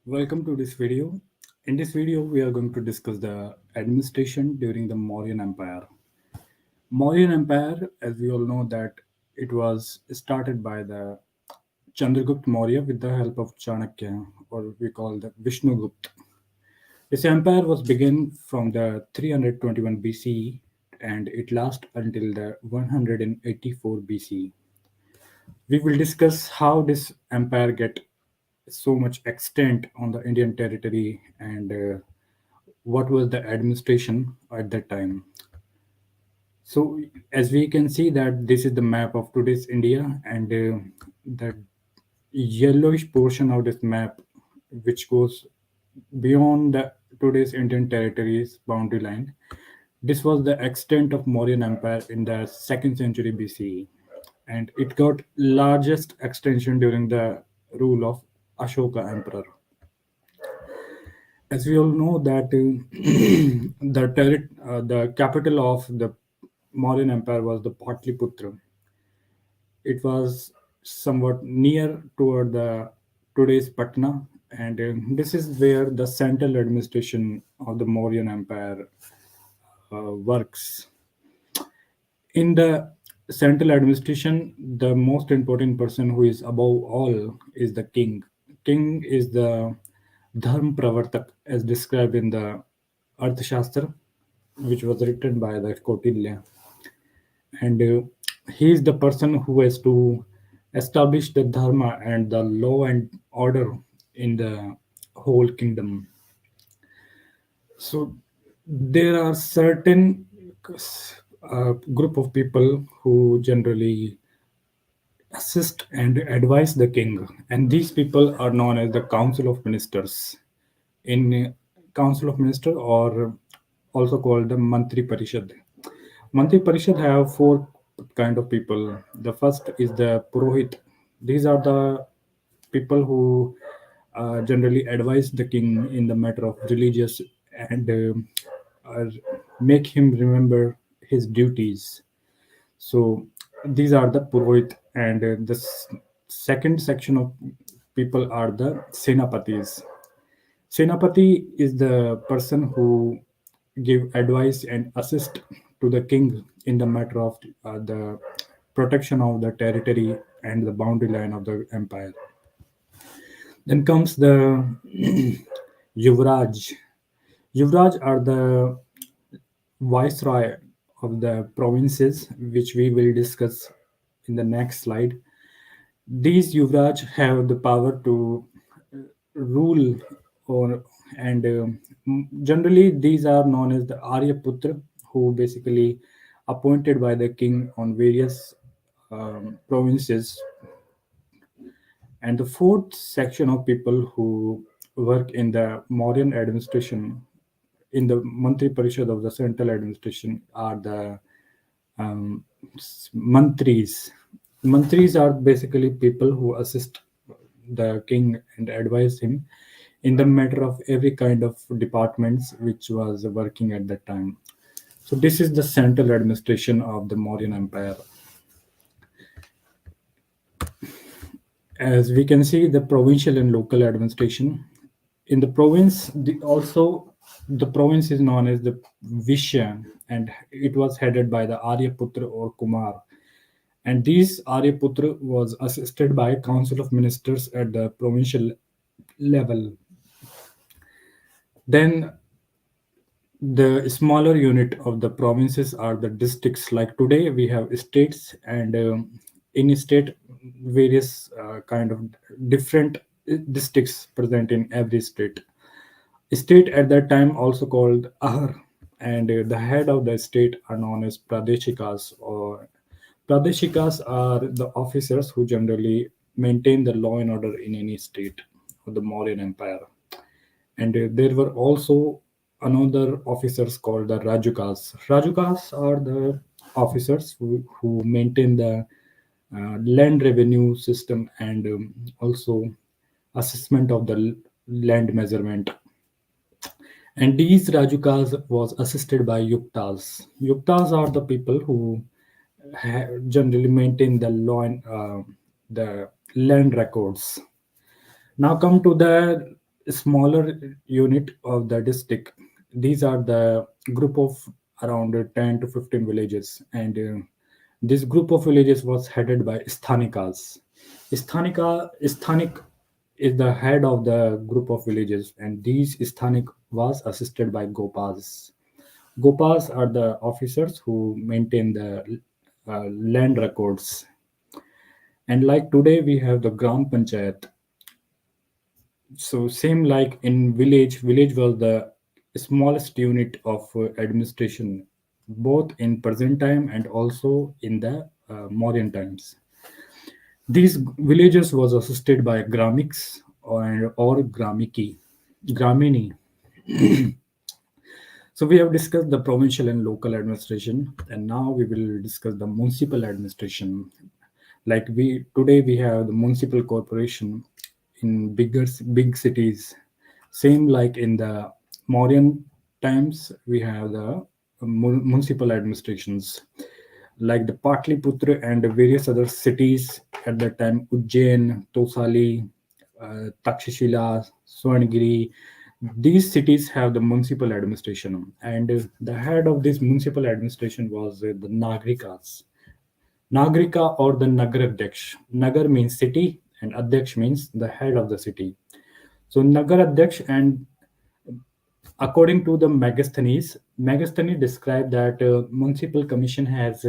Welcome to this video. In this video, we are going to discuss the administration during the Mauryan Empire. Mauryan Empire, as we all know, that it was started by the Chandragupta Maurya with the help of Chanakya, or we call the Vishnugupta. This empire was begun from the 321 BCE and it lasted until the 184 BCE. We will discuss how this empire get so much extent on the Indian territory and what was the administration at that time. So as we can see that this is the map of today's India and the yellowish portion of this map which goes beyond the today's Indian territories boundary line. This was the extent of Mauryan Empire in the 2nd century BCE and it got largest extension during the rule of Ashoka Emperor. As we all know that the capital of the Mauryan Empire was the Patliputra. It was somewhat near toward the today's Patna, and this is where the central administration of the Mauryan Empire works. In the central administration, the most important person who is above all is the king. King is the Dharm Pravartak, as described in the Arthashastra, which was written by the Kautilya. And he is the person who has to establish the dharma and the law and order in the whole kingdom. So there are certain group of people who generally assist and advise the king, and these people are known as the Council of Ministers. In Council of Minister, or also called the Mantri Parishad. Mantri Parishad have four kind of people. The first is the Purohit. These are the people who generally advise the king in the matter of religious and uh, make him remember his duties. So these are the Purohit, and second section of people are the Senapatis. Senapati is the person who give advice and assist to the king in the matter of the protection of the territory and the boundary line of the empire. Then comes the Yuvraj. Yuvraj are the viceroy of the provinces, which we will discuss in the next slide. These Yuvraj have the power to rule or and generally these are known as the Aryaputra, who basically appointed by the king on various provinces. And the fourth section of people who work in the Mauryan administration in the Mantri Parishad of the central administration are the mantris. Mantris are basically people who assist the king and advise him in the matter of every kind of departments which was working at that time. So this is the central administration of the Mauryan Empire. As we can see, the provincial and local administration in the province, the province is known as the Vishya, and it was headed by the Aryaputra or Kumar. And these Aryaputra was assisted by council of ministers at the provincial level. Then the smaller unit of the provinces are the districts. Like today, we have states, and in state, various kind of different districts present in every state. State at that time also called Ahar, and the head of the state are known as Pradeshikas. Or Pradeshikas are the officers who generally maintain the law and order in any state of the Mauryan Empire. And there were also another officers called the Rajukas. Rajukas are the officers who maintain the land revenue system and also assessment of the land measurement. And these Rajukas was assisted by Yuktas. Yuktas are the people who generally maintain the law and the land records. Now come to the smaller unit of the district. These are the group of around 10 to 15 villages, and this group of villages was headed by Sthanikas. Sthanik is the head of the group of villages, and these Sthanik was assisted by Gopas. Gopas are the officers who maintain the land records. And like today, we have the Gram Panchayat. So same like in village was the smallest unit of administration, both in present time and also in the Mauryan times. These villages was assisted by gramics or gramiki, gramini. So we have discussed the provincial and local administration, and now we will discuss the municipal administration. Like we today we have the municipal corporation in big cities. Same like in the Mauryan times, we have the municipal administrations like the Patliputra and various other cities at that time, Ujjain, Tosali, Takshashila, Swarnagiri. These cities have the municipal administration, and the head of this municipal administration was the Nagrikas. Nagrika or the Nagar Adhyaksh. Nagar means city, and Adhyaksh means the head of the city. So Nagar Adhyaksh, and according to the Megasthenes described that municipal commission has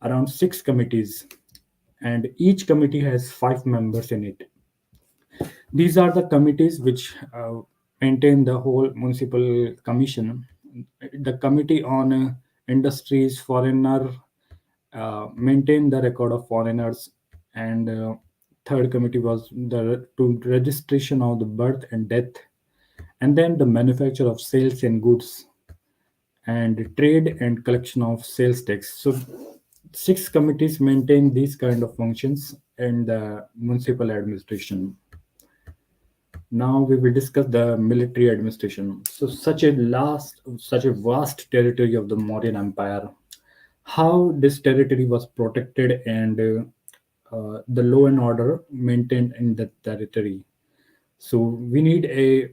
around 6 committees, and each committee has 5 members in it. These are the committees which maintain the whole municipal commission. The committee on industries, foreigner, maintain the record of foreigners, and third committee was the to registration of the birth and death, and then the manufacture of sales and goods, and trade and collection of sales tax. So 6 committees maintain these kind of functions in the municipal administration. Now we will discuss the military administration. So such a vast territory of the Mauryan Empire, how this territory was protected, and the law and order maintained in that territory. So we need a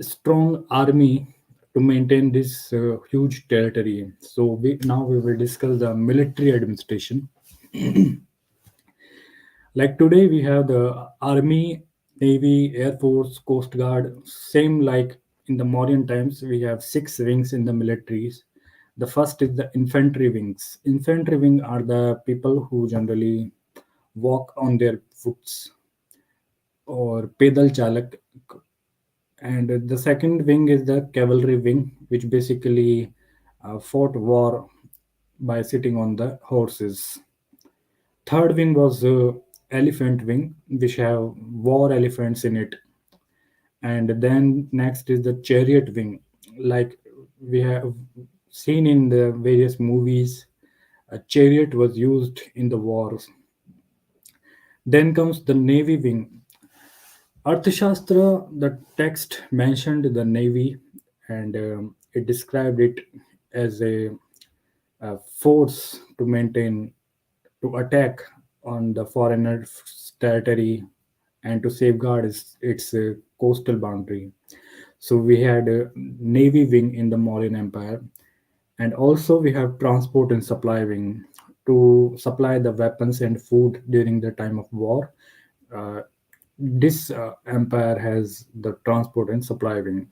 strong army to maintain this huge territory. So we will discuss the military administration. Like today, we have the army, navy, air force, coast guard. Same like in the Mauryan times, we have 6 wings in the militaries. The first is the infantry wings. Infantry wing are the people who generally walk on their foots, or pedal chalak. And the second wing is the cavalry wing, which basically fought war by sitting on the horses. Third wing was elephant wing, which have war elephants in it. And then next is the chariot wing, like we have seen in the various movies. A chariot was used in the wars. Then comes the navy wing. Arthashastra, the text mentioned the navy, and it described it as a force to maintain, to attack on the foreigner's territory, and to safeguard its coastal boundary. So we had a navy wing in the Mauryan Empire, and also we have transport and supply wing to supply the weapons and food during the time of war. This empire has the transport and supply wing.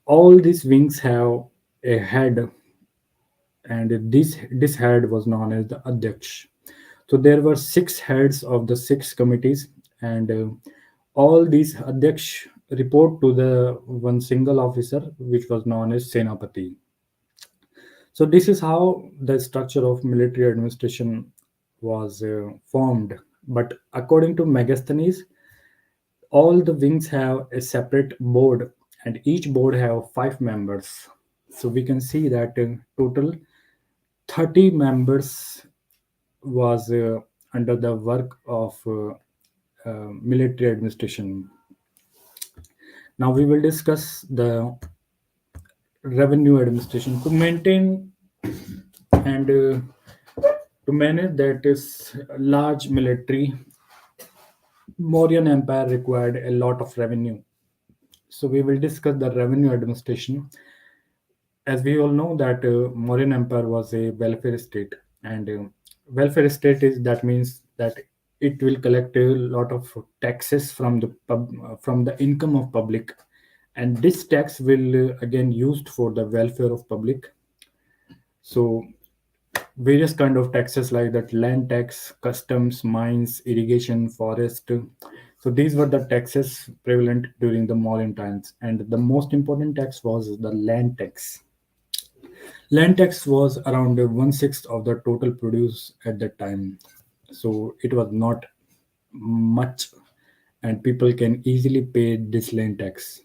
All these wings have a head, and this head was known as the Adhyaksh. So there were 6 heads of the 6 committees, and all these Adhyaksh report to the one single officer, which was known as Senapati. So this is how the structure of military administration was formed. But according to Megasthenes, all the wings have a separate board, and each board have 5 members. So we can see that in total 30 members was under the work of military administration. Now we will discuss the revenue administration to maintain and to manage that is large military. Mauryan Empire required a lot of revenue. So we will discuss the revenue administration. As we all know that Mauryan Empire was a welfare state, and welfare state is that means that it will collect a lot of taxes from from the income of public, and this tax will again used for the welfare of public. So various kind of taxes like that: land tax, customs, mines, irrigation, forest. So these were the taxes prevalent during the Mauryan times, and the most important tax was the land tax. Land tax was around one sixth of the total produce at that time, so it was not much, and people can easily pay this land tax.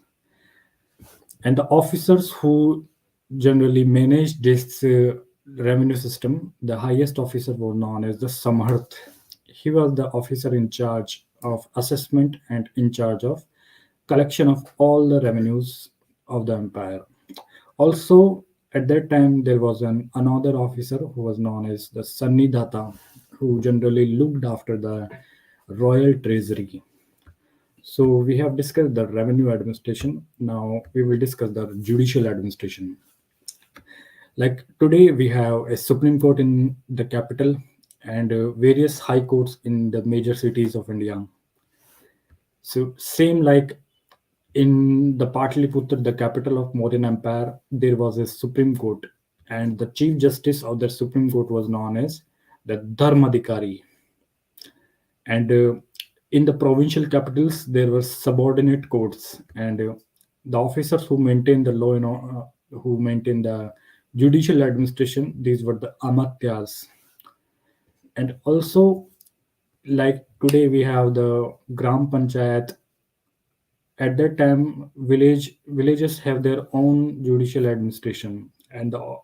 And the officers who generally managed this revenue system, the highest officer was known as the Samharth. He was the officer in charge of assessment and in charge of collection of all the revenues of the empire. Also, at that time, there was another officer who was known as the Sannidhata, who generally looked after the royal treasury. So we have discussed the revenue administration. Now we will discuss the judicial administration. Like today, we have a Supreme Court in the capital and various high courts in the major cities of India. So same like in the Patliputra, the capital of Mauryan Empire, there was a Supreme Court, and the Chief Justice of the Supreme Court was known as the Dharmadhikari. And in the provincial capitals, there were subordinate courts, and the officers who maintain the law, who maintain the judicial administration, these were the Amatyas. And also, like today, we have the Gram Panchayat. At that time, villages have their own judicial administration, and the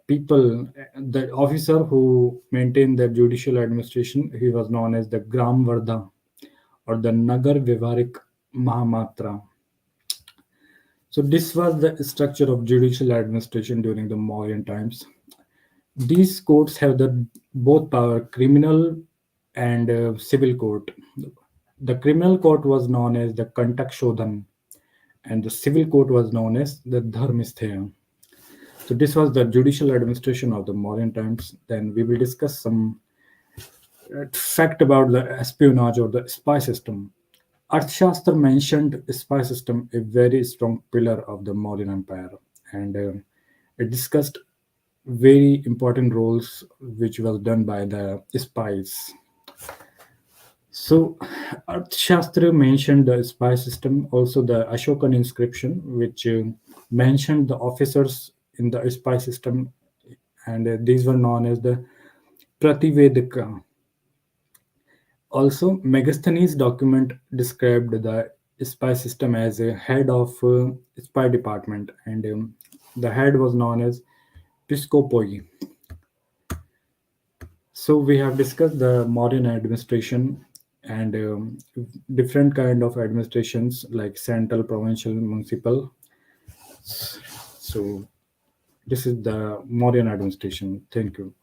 people, the officer who maintained the judicial administration, he was known as the Gram Vardha or the Nagar Vivarik Mahamatra. So this was the structure of judicial administration during the Mauryan times. These courts have the both power, criminal and civil court. The criminal court was known as the Kantak Shodhan, and the civil court was known as the Dharmisthya. So this was the judicial administration of the Mauryan times. Then we will discuss some fact about the espionage or the spy system. Arthashastra mentioned spy system a very strong pillar of the Mauryan Empire, and it discussed very important roles which was done by the spies. So, Arthashastra mentioned the spy system, also the Ashokan inscription, which mentioned the officers in the spy system, and these were known as the Prativedika. Also, Megasthenes document described the spy system as a head of spy department, and the head was known as Piscopoi. So we have discussed the Mauryan administration and different kind of administrations like central, provincial, municipal. So this is the Mauryan administration. Thank you.